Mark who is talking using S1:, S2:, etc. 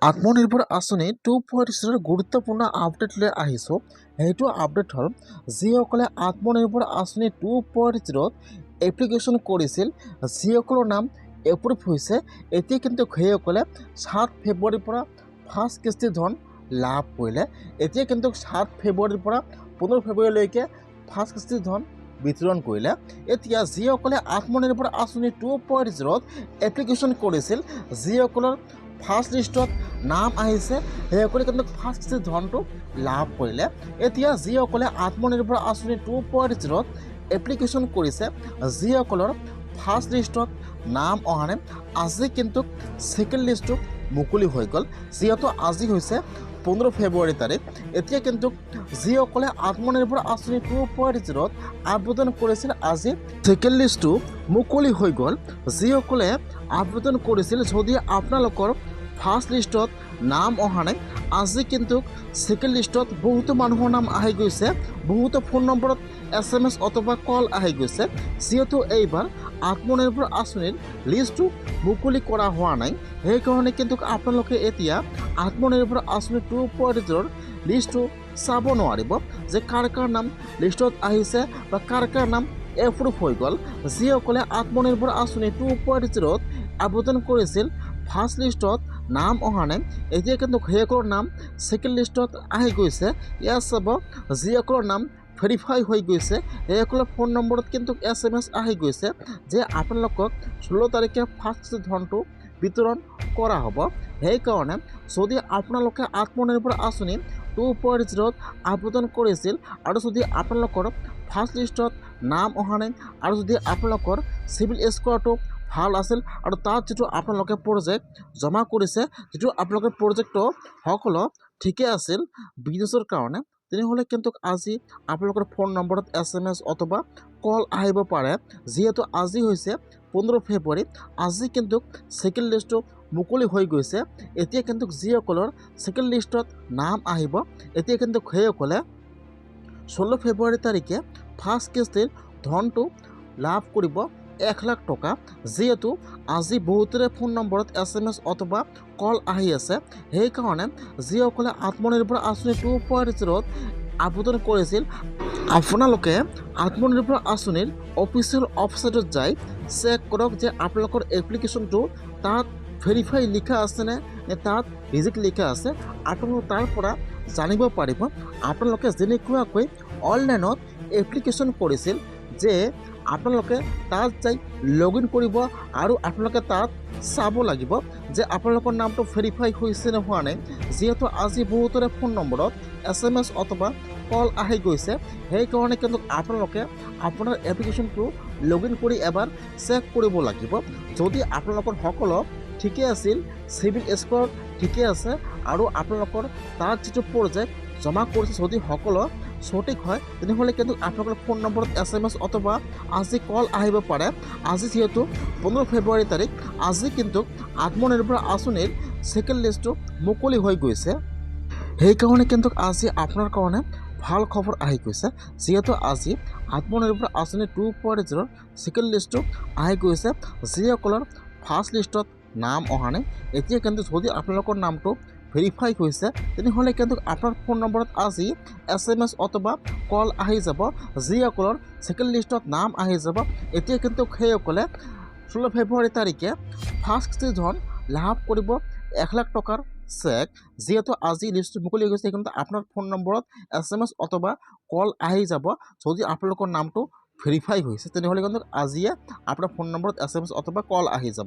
S1: আত্মনিৰ্ভৰ আঁচনি 2.0 গুৰুত্বপূৰ্ণ আপডেট লৈ আহিছোঁ। সেইটো আপডেট হ'ল যিসকলে আত্মনিৰ্ভৰ আঁচনি 2.0 এপ্লিকেশ্যন কৰিছিল, যিসকলৰ নাম এপ্ৰুভ হৈছে, এতিয়া কিন্তু সেইসকলে 7 ফেব্ৰুৱাৰীৰ পৰা ফাৰ্ষ্ট কিস্তি ধন লাভ কৰিলে। এতিয়া কিন্তু 7 ফেব্ৰুৱাৰীৰ পৰা 15 ফেব্ৰুৱাৰীলৈকে ফাৰ্ষ্ট কিস্তি ধন বিতৰণ কৰিলে। এতিয়া যিসকলে আত্মনিৰ্ভৰ আঁচনি 2.0 এপ্লিকেশ্যন কৰিছিল, যিসকলৰ ফাৰ্ষ্ট লিষ্টত নাম আহিছে, সেইসকলে কিন্তু ফাৰ্ষ্ট কিস্তি ধনটো লাভ কৰিলে। এতিয়া যিসকলে আত্মনিৰ্ভৰ আঁচনি 2.0 এপ্লিকেশ্যন কৰিছে, যিসকলৰ ফাৰ্ষ্ট লিষ্টত নাম অহা নাই, আজি কিন্তু ছেকেণ্ড লিষ্টটো মুকলি হৈ গ'ল। যিহেতু আজি হৈছে 15 ফেব্ৰুৱাৰী তাৰিখ। এতিয়া কিন্তু যিসকলে আত্মনিৰ্ভৰ আঁচনি 2.0 আবেদন কৰিছিল, আজি ছেকেণ্ড লিষ্টটো মুকলি হৈ গ'ল। যিসকলে আবেদন কৰিছিল, যদি আপোনালোকৰ ফাৰ্ষ্ট লিষ্টত নাম অহা নাই, আজি কিন্তু ছেকেণ্ড লিষ্টত বহুতো মানুহৰ নাম আহি গৈছে, বহুতো ফোন নম্বৰত SMS অথবা কল আহি গৈছে। যিহেতু এইবাৰ আত্মনিৰ্ভৰ আঁচনিৰ লিষ্টটো মুকলি কৰা হোৱা নাই, সেইকাৰণে কিন্তু আপোনালোকে এতিয়া আত্মনিৰ্ভৰ আঁচনি 2.0 লিষ্টটো চাব নোৱাৰিব যে কাৰ কাৰ নাম লিষ্টত আহিছে বা কাৰ কাৰ নাম এপ্ৰুভ হৈ গ'ল। যিসকলে আত্মনিৰ্ভৰ আঁচনি 2.0 আবেদন কৰিছিল, ফাৰ্ষ্ট লিষ্টত নাম অহা নাই, এতিয়া কিন্তু সেইসকলৰ নাম ছেকেণ্ড লিষ্টত আহি গৈছে। ইয়াত চাব, যিসকলৰ নাম ভেৰিফাই হৈ গৈছে, সেইসকলৰ ফোন নম্বৰত কিন্তু SMS আহি গৈছে যে আপোনালোকক 16 তাৰিখে ফাৰ্ষ্ট কিস্তি ধনটো বিতৰণ কৰা হ'ব। সেইকাৰণে যদি আপোনালোকে আত্মনিৰ্ভৰ আঁচনি 2.0 আবেদন কৰিছিল আৰু যদি আপোনালোকৰ ফাৰ্ষ্ট লিষ্টত নাম অহা নাই আৰু যদি আপোনালোকৰ চিভিল স্ক'ৰটো ভাল আছিল আৰু তাত যিটো আপোনালোকে প্ৰজেক্ট জমা কৰিছে, যিটো আপোনালোকৰ প্ৰজেক্টটো সকলো ঠিকে আছিল বিজনেছৰ কাৰণে, তেনেহ'লে কিন্তু আজি আপোনালোকৰ ফোন নম্বৰত SMS অথবা কল আহিব পাৰে। যিহেতু আজি হৈছে 15 ফেব্ৰুৱাৰী, আজি কিন্তু ছেকেণ্ড লিষ্টটো মুকলি হৈ গৈছে। এতিয়া কিন্তু যিসকলৰ ছেকেণ্ড লিষ্টত নাম আহিব, এতিয়া কিন্তু সেইসকলে 16 ফেব্ৰুৱাৰী তাৰিখে ফাৰ্ষ্ট কিস্তিৰ ধনটো লাভ কৰিব 1 লাখ টকা। যিহেতু আজি বহুতৰে ফোন নম্বৰত SMS অথবা কল আহি আছে, সেইকাৰণে যিসকলে আত্মনিৰ্ভৰ আঁচনি 2.0 আবেদন কৰিছিল, আপোনালোকে আত্মনিৰ্ভৰ আঁচনিৰ অফিচিয়েল ৱেবছাইটত যাই চেক কৰক যে আপোনালোকৰ এপ্লিকেশ্যনটো তাত ভেৰিফাই লিখা আছেনে নে তাত ৰিজেক্ট লিখা আছে। আপোনালোকে তাৰ পৰা জানিব পাৰিব। আপোনালোকে যেনেকুৱাকৈ অনলাইনত এপ্লিকেশ্যন কৰিছিল, যে আপোনালোকে তাত যাই লগ ইন কৰিব আৰু আপোনালোকে তাত চাব লাগিব যে আপোনালোকৰ নামটো ভেৰিফাই হৈছে নে হোৱা নাই। যিহেতু আজি বহুতৰে ফোন নম্বৰত SMS অথবা কল আহি গৈছে, সেইকাৰণে কিন্তু আপোনালোকে আপোনাৰ এপ্লিকেশ্যনটো লগ ইন কৰি এবাৰ চেক কৰিব লাগিব। যদি আপোনালোকৰ সকলো ঠিকে আছিল, চিভিল স্ক'ৰ ঠিকে আছে আৰু আপোনালোকৰ তাত যিটো প্ৰজেক্ট জমা কৰিছে যদি সকলো সঠিক হয়, তেনেহ'লে কিন্তু আপোনালোকৰ ফোন নম্বৰত SMS অথবা আজি কল আহিব পাৰে। আজি যিহেতু 15 ফেব্ৰুৱাৰী তাৰিখ, আজি কিন্তু আত্মনিৰ্ভৰ আঁচনিৰ ছেকেণ্ড লিষ্টটো মুকলি হৈ গৈছে। সেইকাৰণে কিন্তু আজি আপোনাৰ কাৰণে ভাল খবৰ আহি গৈছে। যিহেতু আজি আত্মনিৰ্ভৰ আঁচনি 2.0 ছেকেণ্ড লিষ্টটো আহি গৈছে, যিসকলৰ ফাৰ্ষ্ট লিষ্টত নাম অহা নাই, এতিয়া কিন্তু যদি আপোনালোকৰ নামটো ভেৰিফাই হৈছে, তেনেহ'লে কিন্তু আপোনাৰ ফোন নম্বৰত আজি SMS অথবা কল আহি যাব। যিসকলৰ ছেকেণ্ড লিষ্টত নাম আহি যাব, এতিয়া কিন্তু সেইসকলে 16 ফেব্ৰুৱাৰী তাৰিখে ফাৰ্ষ্ট কিস্তি ধন লাভ কৰিব 1 লাখ টকাৰ চেক। যিহেতু আজি লিষ্টটো মুকলি হৈ গৈছে, কিন্তু আপোনাৰ ফোন নম্বৰত SMS অথবা কল আহি যাব। যদি আপোনালোকৰ নামটো ভেৰিফাই হৈছে, তেনেহ'লে কিন্তু আজিয়ে আপোনাৰ ফোন নম্বৰত SMS অথবা কল আহি যাব।